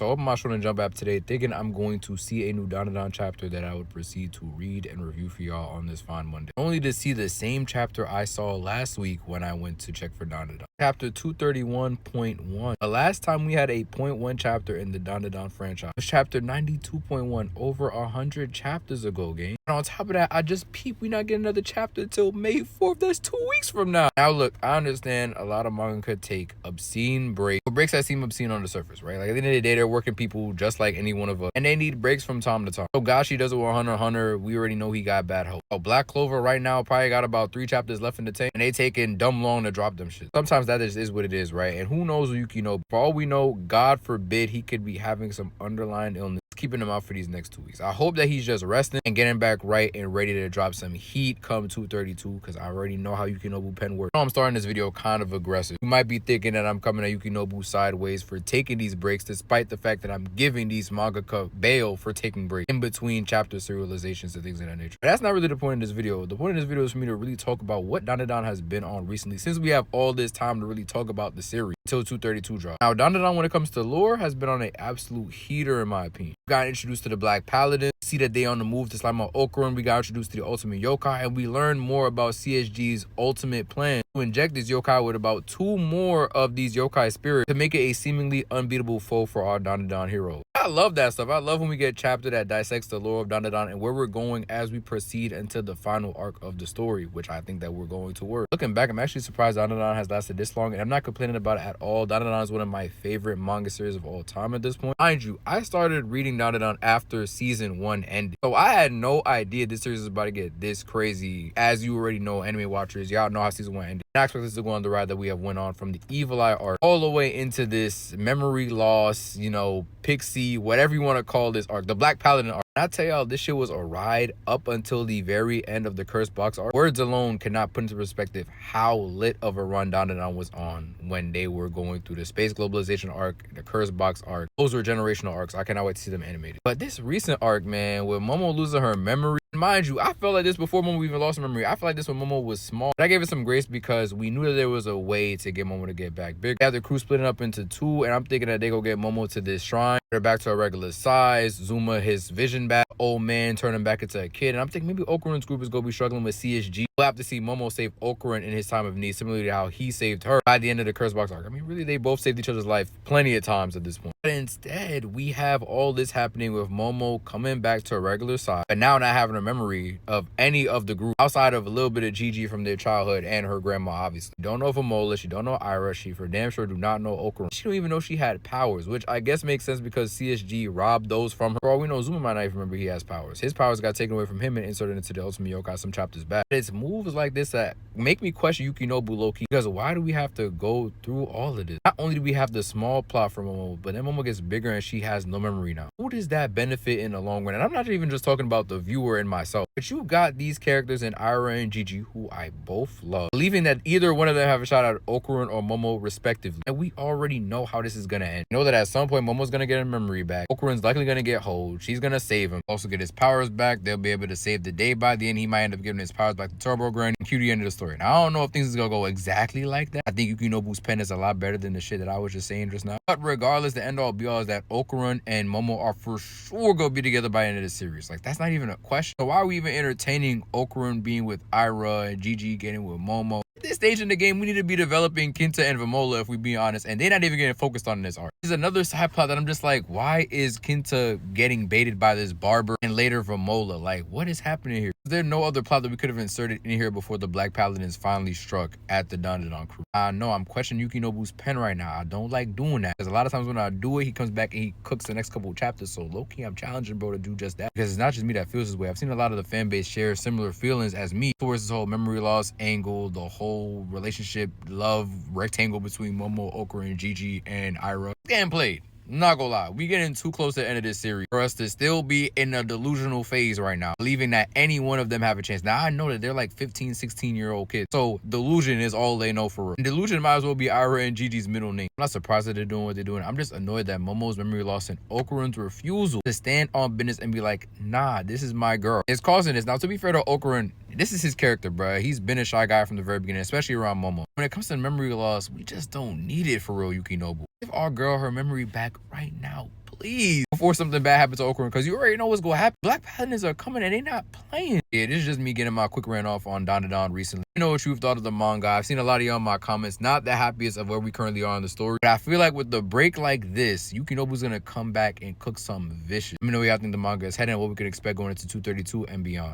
So I opened my Shonen Jump app today thinking I'm going to see a new DanDaDan chapter that I would proceed to read and review for y'all on this fine Monday. Only to see the same chapter I saw last week when I went to check for DanDaDan. Chapter 231.1. The last time we had a .1 chapter in the DanDaDan franchise was chapter 92.1, over 100 chapters ago, gang. And on top of that, I just peeped we not getting another chapter till May 4th. That's 2 weeks from now. Now look, I understand a lot of manga could take obscene breaks that seem obscene on the surface, right? Like at the end of the day, they're working people just like any one of us, and they need breaks from time to time. So Gashi does it with Hunter x Hunter. We already know he got bad hope. Oh, Black Clover right now probably got about 3 chapters left in the tank, and they taking dumb long to drop them shit. Sometimes that is what it is, right? And who knows Yukino? For all we know, God forbid he could be having some underlying illness keeping him out for these next 2 weeks. I hope that he's just resting and getting back right and ready to drop some heat come 232, because I already know how Yukinobu pen works. I'm starting this video kind of aggressive. You might be thinking that I'm coming at Yukinobu sideways for taking these breaks, despite the fact that I'm giving these mangaka bail for taking breaks in between chapter serializations and things of that nature. But that's not really the point of this video. The point of this video is for me to really talk about what DanDaDan has been on recently, since we have all this time to really talk about the series until 232 drop. Now, DanDaDan, when it comes to lore, has been on an absolute heater in my opinion. We got introduced to the Black Paladin, see that they on the move to slime out Okurin. We got introduced to the Ultimate Yokai, and we learned more about CSG's ultimate plan to inject this yokai with about 2 more of these yokai spirits to make it a seemingly unbeatable foe for our DanDaDan heroes. I love that stuff. I love when we get a chapter that dissects the lore of DanDaDan and where we're going as we proceed into the final arc of the story, which I think that we're going to work. Looking back, I'm actually surprised DanDaDan has lasted this long, and I'm not complaining about it at all. DanDaDan is one of my favorite manga series of all time at this point. Mind you, I started reading DanDaDan after season 1 ended, so I had no idea this series was about to get this crazy. As you already know, anime watchers, y'all know how season 1 ended. I expect this to go on the ride that we have went on from the Evil Eye arc all the way into this memory loss, you know, pixie, whatever you want to call this arc, the Black Paladin arc. And I tell y'all, this shit was a ride up until the very end of the Cursed Box arc. Words alone cannot put into perspective how lit of a run DanDaDan was on when they were going through the Space Globalization arc, the Cursed Box arc. Those were generational arcs. I cannot wait to see them animated. But this recent arc, man, with Momo losing her memory, mind you, I felt like this before Momo even lost her memory. I feel like this when Momo was small. But I gave it some grace because we knew that there was a way to get Momo to get back big. They have the crew splitting up into 2, and I'm thinking that they go get Momo to this shrine, her back to a regular size, Zuma his vision back, old man turning back into a kid. And I'm thinking maybe Okurin's group is going to be struggling with CSG. We'll have to see Momo save Okurin in his time of need, similarly to how he saved her by the end of the Curse Box arc. I mean, really, they both saved each other's life plenty of times at this point. But instead, we have all this happening with Momo coming back to a regular size, but now not having a memory of any of the group outside of a little bit of Gigi from their childhood and her grandma, obviously. Don't know Famola, she don't know Ira, she for damn sure do not know Okurin. She don't even know she had powers, which I guess makes sense because CSG robbed those from her. For all we know, Zuma might not even remember he has powers. His powers got taken away from him and inserted into the Ultimate Yokai some chapters back. It's moves like this that make me question Yukinobu low-key, because why do we have to go through all of this? Not only do we have the small plot for Momo, but then Momo gets bigger and she has no memory now. Who does that benefit in the long run? And I'm not even just talking about the viewer and myself, but you got these characters in Ira and Gigi, who I both love, believing that either one of them have a shot at Okurin or Momo respectively. And we already know how this is gonna end. You know that at some point Momo's gonna get her memory back, Okurin's likely gonna get hold, she's gonna save him, also get his powers back, they'll be able to save the day. By the end, he might end up giving his powers back to Turbo Grand and cue the end of the story. Now, I don't know if things is gonna go exactly like that. I think Yukinobu's pen is a lot better than the shit that I was just saying just now. But regardless, the end all be all is that Okurin and Momo are for sure gonna be together by the end of the series. Like, that's not even a question. So why are we even entertaining Okurin being with Ira and Gigi getting with Momo? At this stage in the game, we need to be developing Kinta and Vamola, if we be honest, and they're not even getting focused on this arc. There's another side plot that I'm just like, why is Kinta getting baited by this barber and later Vamola? Like, what is happening here? Is there no other plot that we could have inserted in here before the Black Paladins finally struck at the DanDaDan crew? I know I'm questioning Yukinobu's pen right now. I don't like doing that, because a lot of times when I do it, he comes back and he cooks the next couple of chapters. So low-key, I'm challenging bro to do just that, because it's not just me that feels this way. I've seen a lot of the fan base share similar feelings as me towards this whole memory loss angle, the whole relationship love rectangle between Momo, Okurin, Gigi, and Ira. Damn played. Not gonna lie, we getting too close to the end of this series for us to still be in a delusional phase right now, believing that any one of them have a chance. Now, I know that they're like 15, 16-year-old kids, so delusion is all they know for real. And delusion might as well be Ira and Gigi's middle name. I'm not surprised that they're doing what they're doing. I'm just annoyed that Momo's memory loss and Okurin's refusal to stand on business and be like, nah, this is my girl, it's causing this. Now, to be fair to Okurin, this is his character, bro. He's been a shy guy from the very beginning, especially around Momo. When it comes to memory loss, we just don't need it for real, Yukinobu. Give our girl her memory back right now, please, before something bad happens to Okran, because you already know what's gonna happen. Black Paladins are coming and they not playing. Yeah, this is just me getting my quick rant off on DanDaDan recently. You know what you thought of the manga. I've seen a lot of y'all in my comments, not the happiest of where we currently are in the story, but I feel like with the break like this, Yukinobu's gonna come back and cook some vicious. Let me know what y'all think the manga is heading and what we can expect going into 232 and beyond.